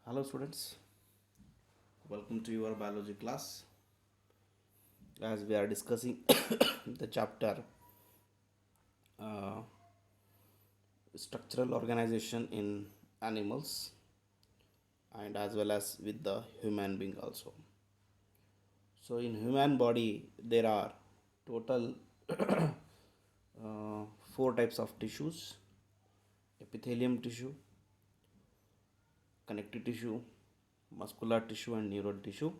Hello students, welcome to your biology class. As we are discussing the chapter uh, structural organization in animals and as well as with the human being also. So in human body there are total four types of tissues: epithelium tissue, connective tissue, muscular tissue and neural tissue.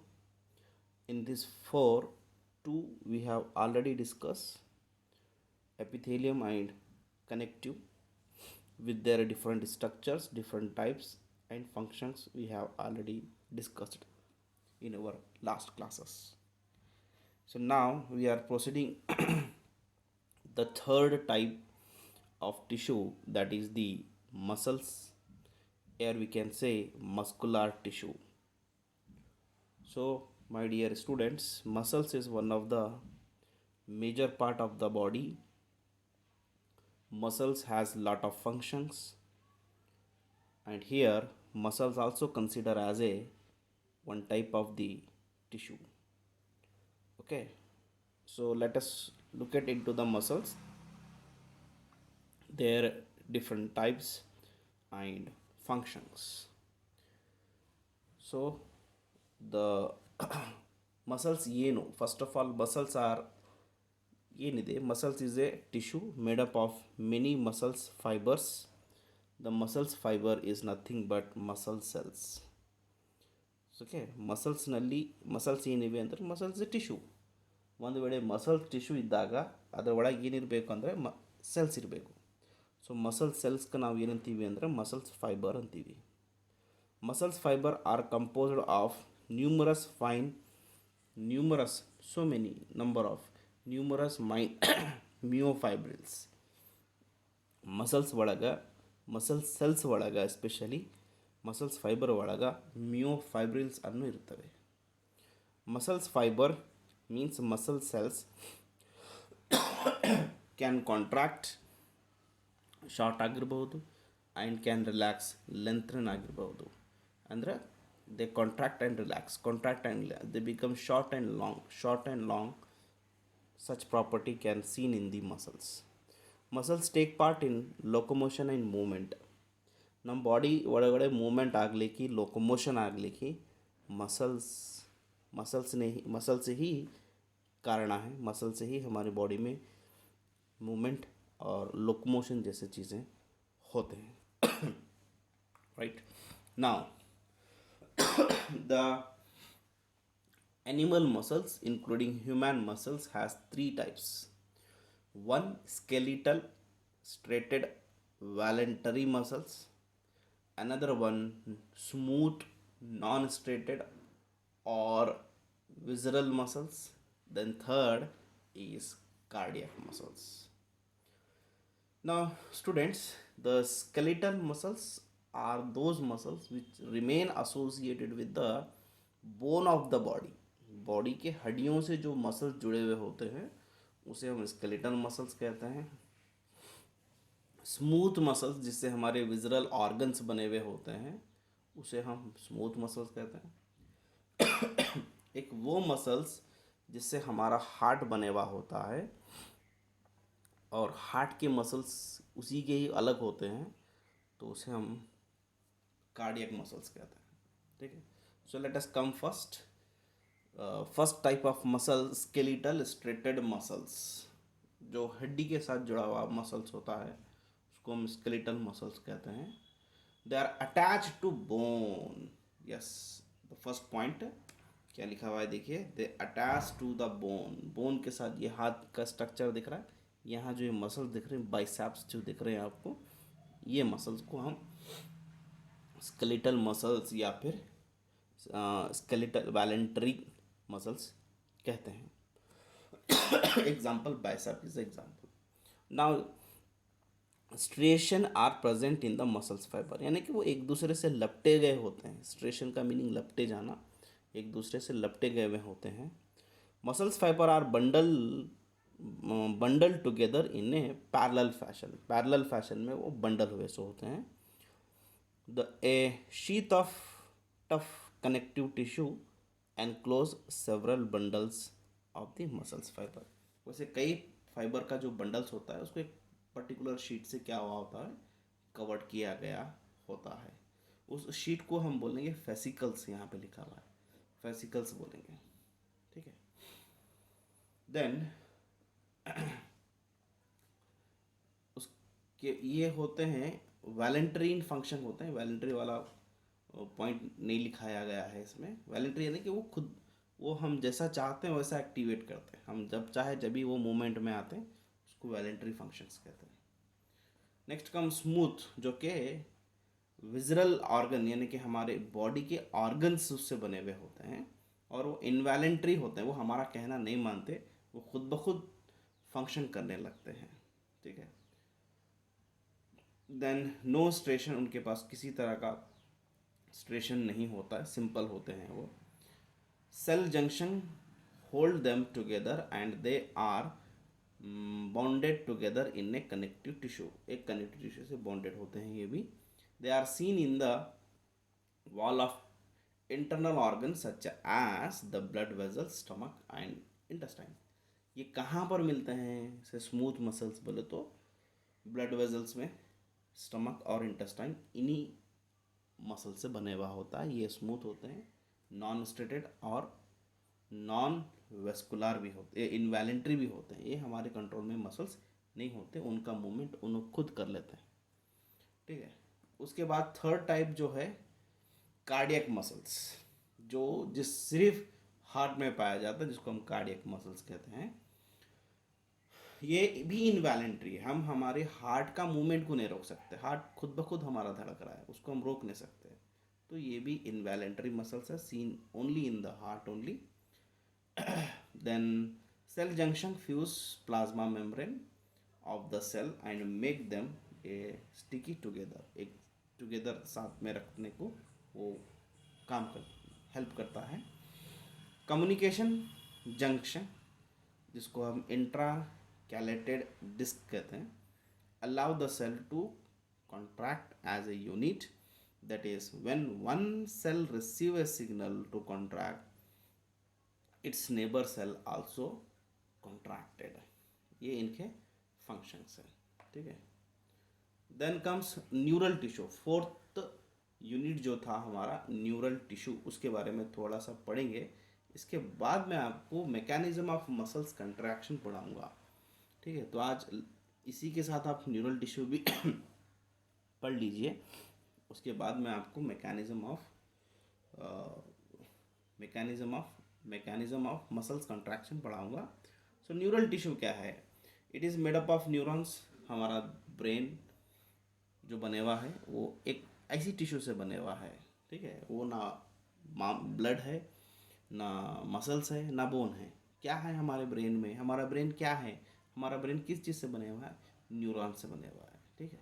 In this four, two we have already discussed: epithelium and connective, with their different structures, different types and functions we have already discussed in our last classes. So now we are proceeding the third type of tissue, that is the muscles. Here we can say muscular tissue. So my dear students, muscles is one of the major part of the body. Muscles has lot of functions, and here muscles also consider as a one type of the tissue. Okay, so let us look at into the muscles, their different types and functions. So the muscles ಏನು, first of all muscles are ಏನಿದೆ, muscles is a tissue made up of many muscles fibers. The muscles fiber is nothing but muscle cells. Okay, ಮಸಲ್ಸ್ನಲ್ಲಿ muscles ಏನಿವೆ ಅಂದರೆ muscles tissue. ಒಂದು ವೇಳೆ muscles tissue ಇದ್ದಾಗ ಅದರ ಒಳಗೆ ಏನಿರಬೇಕು ಅಂದರೆ ಸೆಲ್ಸ್ ಇರಬೇಕು. ಸೊ ಮಸಲ್ ಸೆಲ್ಸ್ಗೆ ನಾವು ಏನಂತೀವಿ ಅಂದರೆ ಮಸಲ್ಸ್ ಫೈಬರ್ ಅಂತೀವಿ. Muscles fibre are composed of numerous fine numerous so many number of numerous myofibrils. Muscles ಒಳಗೆ, ಮಸಲ್ ಸೆಲ್ಸ್ ಒಳಗೆ ಎಸ್ಪೆಷಲಿ ಮಸಲ್ಸ್ ಫೈಬರ್ ಒಳಗೆ ಮಿಯೋಫೈಬ್ರಿಲ್ಸ್ ಅನ್ನು ಇರ್ತವೆ. Muscles fibre means muscle cells can contract, short ಆಗಿರ್ಬೋದು, and can relax, lengthen ಆಗಿರ್ಬೋದು. ಅಂದರೆ they contract and relax, contract and they become short and long. such property can seen in the muscles. Muscles take part in locomotion and movement. ನಮ್ಮ body ಒಳಗಡೆ moment ಆಗಲಿಕ್ಕೆ, ಲೊಕೊಮೋಷನ್ ಆಗಲಿಕ್ಕೆ muscle से ही कारण है. Muscle से ही हमारी बॉडी में मूवमेंट और लोकोमोशन जैसे चीज़ें होते हैं. Right now the animal muscles including human muscles has three types. One, skeletal striated voluntary muscles. Another one, smooth non-striated or visceral muscles. Then third is cardiac muscles. Now students, the skeletal muscles are those muscles which remain associated with the bone of the body. Body के हड्डियों से जो muscles जुड़े हुए होते हैं उसे हम स्केलेटल मसल्स कहते हैं. स्मूथ मसल्स, जिससे हमारे विजरल ऑर्गन्स बने हुए होते हैं, उसे हम स्मूथ मसल्स कहते हैं. एक वो मसल्स जिससे हमारा हार्ट बने हुआ होता है और हार्ट के मसल्स उसी के ही अलग होते हैं, तो उसे हम कार्डियक मसल्स कहते हैं. ठीक है, so let us come first. First type of muscle, skeletal striated muscles. जो हड्डी के साथ जुड़ा हुआ मसल्स होता है उसको हम स्केलेटल मसल्स कहते हैं. They are attach to bone. Yes, the first point क्या लिखा हुआ है देखिए, they attach to the bone. Bone के साथ ये हाथ का स्ट्रक्चर दिख रहा है, यहाँ जो ये मसल्स दिख रहे हैं, बाइसेप्स जो दिख रहे हैं आपको, ये मसल्स को हम स्केलेटल मसल्स या फिर स्केलेटल वॉलंटरी मसल्स कहते हैं. Example bicep is example. Now striation are present in the muscles fiber, यानी कि वो एक दूसरे से लपटे गए होते हैं. स्ट्रेशन का मीनिंग लपटे जाना, एक दूसरे से लपटे गए हुए होते हैं. Muscles fibre are bundle together in a parallel fashion. Parallel fashion में वो बंडल हुए से होते हैं. The a sheath of tough connective tissue enclose several bundles of the muscles fiber। वैसे कई फाइबर का जो बंडल्स होता है उसको एक पर्टिकुलर शीट से क्या हुआ होता है, कवर्ड किया गया होता है। उस शीट को हम बोलेंगे फेसिकल्स, यहाँ पे लिखा हुआ है फेसिकल्स बोलेंगे, ठीक है। देन उसके ये होते हैं वैलेंट्री इन फंक्शन होते हैं। वैलेंट्री वाला पॉइंट नहीं लिखाया गया है इसमें। वैलेंट्री यानी कि वो खुद, वो हम जैसा चाहते हैं वैसा एक्टिवेट करते हैं, हम जब चाहे जब भी वो मूवमेंट में आते हैं, उसको वैलेंट्री फंक्शंस कहते हैं। नेक्स्ट कम स्मूथ, जो कि विजरल ऑर्गन यानी कि हमारे बॉडी के ऑर्गन्स उससे बने हुए होते हैं, और वो इनवैलेंट्री होते हैं, वो हमारा कहना नहीं मानते, वो खुद ब खुद फंक्शन करने लगते हैं, ठीक है। देन नो स्ट्रेशन, उनके पास किसी तरह का स्ट्रेशन नहीं होता है, सिंपल होते हैं वो। Cell junction hold them together and they are bonded together in a connective tissue, एक कनेक्टिव टिश्यू से बॉन्डेड होते हैं ये भी। They are seen in the wall of internal organ such as the blood vessel, stomach and intestine. ये कहाँ पर मिलते हैं? से स्मूथ मसल्स बोले तो ब्लड वेजल्स में, स्टमक और इंटेस्टाइन, इन्हीं मसल से बने हुआ होता है। ये स्मूथ होते हैं, नॉन स्ट्रेटेड और नॉन वेस्कुलर भी होते, इनवैलेंट्री भी होते हैं। ये हमारे कंट्रोल में मसल्स नहीं होते, उनका मूवमेंट उन खुद कर लेते हैं, ठीक है। उसके बाद थर्ड टाइप जो है कार्डियक मसल्स, जो जिस सिर्फ हार्ट में पाया जाता है, जिसको हम कार्डियक मसल्स कहते हैं। ये भी इनवैलेंट्री है, हम हमारे हार्ट का मूवमेंट को नहीं रोक सकते, हार्ट खुद ब खुद हमारा धड़क रहा है, उसको हम रोक नहीं सकते, तो ये भी इनवैलेंट्री मसल्स है, seen only in the heart only. Then cell junction fuse plasma membrane of the cell and make them a sticky together, एक together साथ में रखने को वो काम कर हेल्प करता है। कम्युनिकेशन जंक्शन, जिसको हम इंट्रा कैलेटेड डिस्क कहते हैं, allow the cell to contract as a unit, that is when one cell receive a signal to contract, its neighbour cell also contracted. ये इनके फंक्शंस हैं, ठीक है। Then comes neural tissue, fourth unit जो था हमारा न्यूरल टिश्यू, उसके बारे में थोड़ा सा पढ़ेंगे। इसके बाद मैं आपको मैकेनिज्म ऑफ मसल्स कंट्रैक्शन पढ़ाऊँगा, ठीक है। तो आज इसी के साथ आप न्यूरल टिश्यू भी पढ़ लीजिए। उसके बाद मैं आपको मैकेनिज्म ऑफ मसल्स कंट्रैक्शन पढ़ाऊँगा। सो न्यूरल टिश्यू क्या है? It is made up of neurons. हमारा ब्रेन जो बने हुआ है वो एक ऐसी टिश्यू से बने हुआ है, ठीक है। वो ना ब्लड है, ना मसल्स है, ना बोन है। क्या है हमारे ब्रेन में? हमारा ब्रेन क्या है? हमारा ब्रेन किस चीज़ से बने हुआ है? न्यूरॉन से बने हुआ है, ठीक है।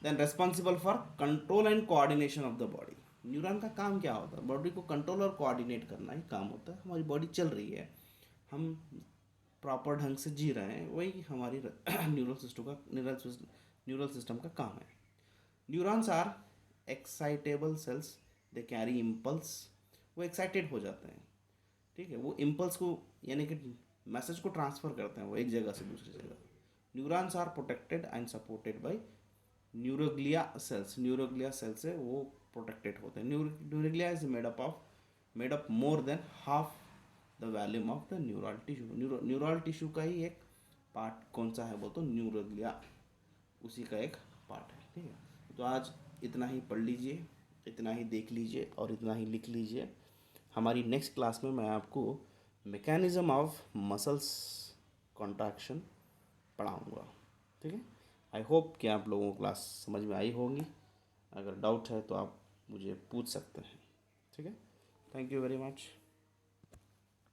Then responsible for control and coordination of the body. Neuron का काम क्या होता है? बॉडी को कंट्रोल और कोऑर्डिनेट करना ही काम होता है। हमारी बॉडी चल रही है, हम प्रॉपर ढंग से जी रहे हैं, वही हमारी न्यूरल सिस्टम का काम है। Neurons are excitable cells, they carry impulse. वो एक्साइटेड हो जाते हैं, ठीक है। वो इम्पल्स को यानी कि मैसेज को ट्रांसफ़र करते हैं वो एक जगह से दूसरी जगह। Neurons are protected and supported by neuroglia cells. Neuroglia cell से वो प्रोटेक्टेड होते हैं। Neuroglia is made up more than half the volume of the neural tissue. Neural tissue का ही एक पार्ट कौन सा है बोल तो न्यूरोग्लिया, उसी का एक पार्ट है, ठीक है। तो आज इतना ही पढ़ लीजिए, इतना ही देख लीजिए और इतना ही लिख लीजिए। हमारी नेक्स्ट क्लास में मैं आपको मैकेनिज्म ऑफ मसल्स कॉन्ट्रैक्शन पढ़ाऊँगा, ठीक है। आई होप कि आप लोगों को क्लास समझ में आई होगी। अगर डाउट है तो आप मुझे पूछ सकते हैं, ठीक है। Thank you very much.